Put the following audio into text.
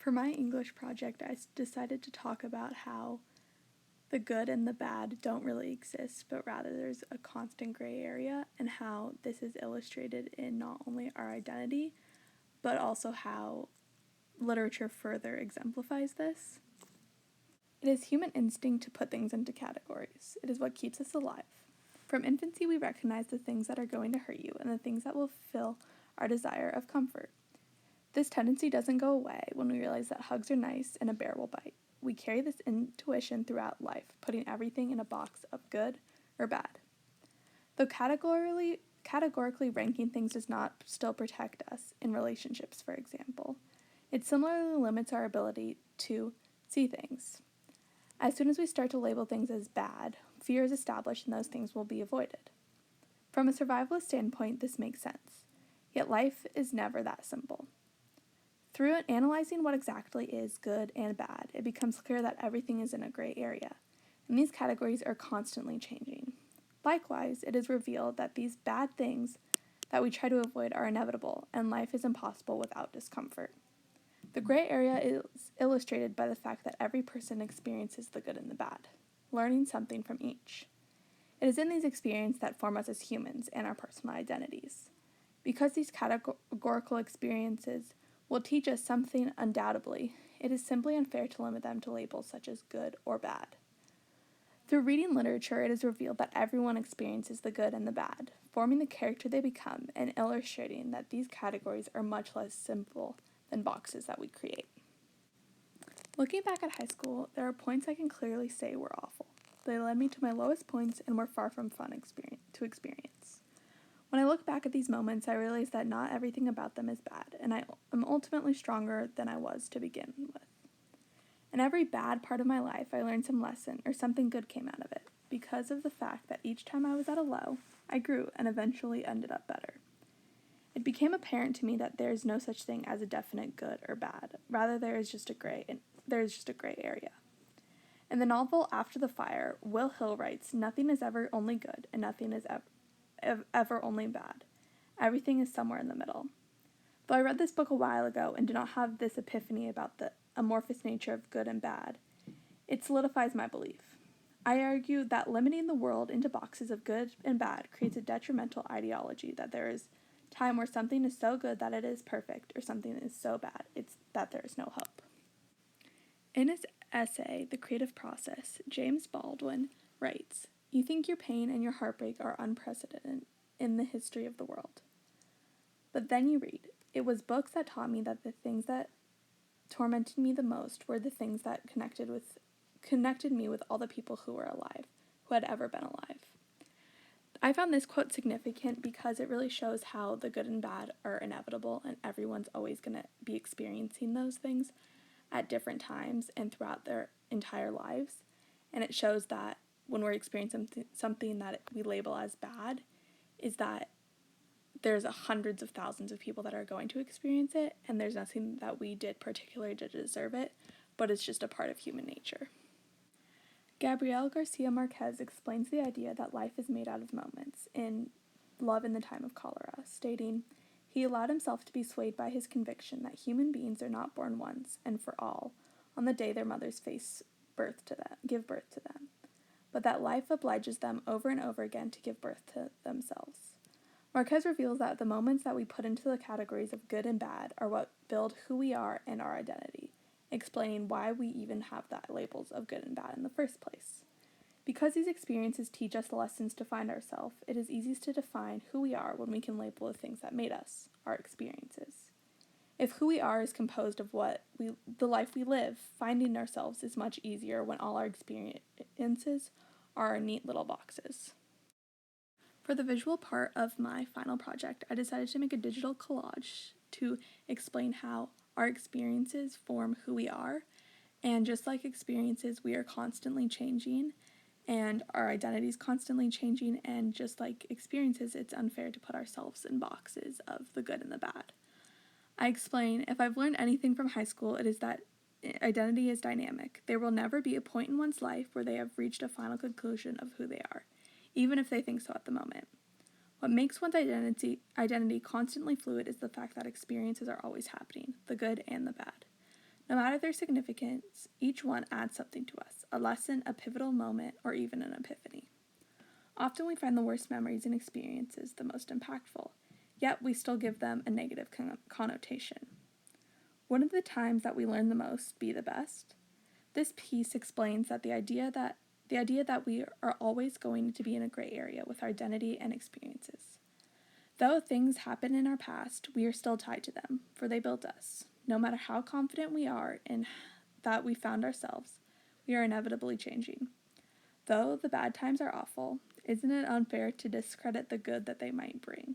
For my English project, I decided to talk about how the good and the bad don't really exist, but rather there's a constant gray area, and how this is illustrated in not only our identity, but also how literature further exemplifies this. It is human instinct to put things into categories. It is what keeps us alive. From infancy, we recognize the things that are going to hurt you and the things that will fill our desire of comfort. This tendency doesn't go away when we realize that hugs are nice and a bear will bite. We carry this intuition throughout life, putting everything in a box of good or bad. Though categorically ranking things does not still protect us in relationships, for example, it similarly limits our ability to see things. As soon as we start to label things as bad, fear is established and those things will be avoided. From a survivalist standpoint, this makes sense. Yet life is never that simple. Through analyzing what exactly is good and bad, it becomes clear that everything is in a gray area, and these categories are constantly changing. Likewise, it is revealed that these bad things that we try to avoid are inevitable, and life is impossible without discomfort. The gray area is illustrated by the fact that every person experiences the good and the bad, learning something from each. It is in these experiences that form us as humans and our personal identities. Because these categorical experiences will teach us something undoubtedly, it is simply unfair to limit them to labels such as good or bad. Through reading literature, it is revealed that everyone experiences the good and the bad, forming the character they become and illustrating that these categories are much less simple than boxes that we create. Looking back at high school, there are points I can clearly say were awful. They led me to my lowest points and were far from fun to experience. When I look back at these moments, I realize that not everything about them is bad, and I am ultimately stronger than I was to begin with. In every bad part of my life, I learned some lesson or something good came out of it, because of the fact that each time I was at a low, I grew and eventually ended up better. It became apparent to me that there is no such thing as a definite good or bad. Rather, there is just a gray area. In the novel After the Fire, Will Hill writes, "Nothing is ever only good, and nothing is ever only bad. Everything is somewhere in the middle." Though I read this book a while ago and did not have this epiphany about the amorphous nature of good and bad, it solidifies my belief. I argue that limiting the world into boxes of good and bad creates a detrimental ideology that there is time where something is so good that it is perfect, or something is so bad that there is no hope. In his essay, The Creative Process, James Baldwin writes, "You think your pain and your heartbreak are unprecedented in the history of the world. But then you read, it was books that taught me that the things that tormented me the most were the things that connected me with all the people who were alive, who had ever been alive." I found this quote significant because it really shows how the good and bad are inevitable, and everyone's always going to be experiencing those things at different times and throughout their entire lives. And it shows that when we're experiencing something that we label as bad, is that there's hundreds of thousands of people that are going to experience it, and there's nothing that we did particularly to deserve it, but it's just a part of human nature. Gabriel Garcia Marquez explains the idea that life is made out of moments in Love in the Time of Cholera, stating, "He allowed himself to be swayed by his conviction that human beings are not born once and for all on the day their mothers give birth to them, but that life obliges them over and over again to give birth to themselves." Marquez reveals that the moments that we put into the categories of good and bad are what build who we are and our identity, explaining why we even have that labels of good and bad in the first place. Because these experiences teach us the lessons to find ourselves, it is easiest to define who we are when we can label the things that made us, our experiences. If who we are is composed of the life we live, finding ourselves is much easier when all our experiences are neat little boxes. For the visual part of my final project, I decided to make a digital collage to explain how our experiences form who we are, and just like experiences, we are constantly changing, and our identity is constantly changing, and just like experiences, it's unfair to put ourselves in boxes of the good and the bad. I explain, if I've learned anything from high school, it is that identity is dynamic. There will never be a point in one's life where they have reached a final conclusion of who they are, even if they think so at the moment. What makes one's identity constantly fluid is the fact that experiences are always happening, the good and the bad. No matter their significance, each one adds something to us, a lesson, a pivotal moment, or even an epiphany. Often we find the worst memories and experiences the most impactful, yet we still give them a negative connotation. Wouldn't the times that we learn the most be the best? This piece explains that the idea that we are always going to be in a gray area with our identity and experiences. Though things happen in our past, we are still tied to them, for they built us. No matter how confident we are in that we found ourselves, we are inevitably changing. Though the bad times are awful, isn't it unfair to discredit the good that they might bring?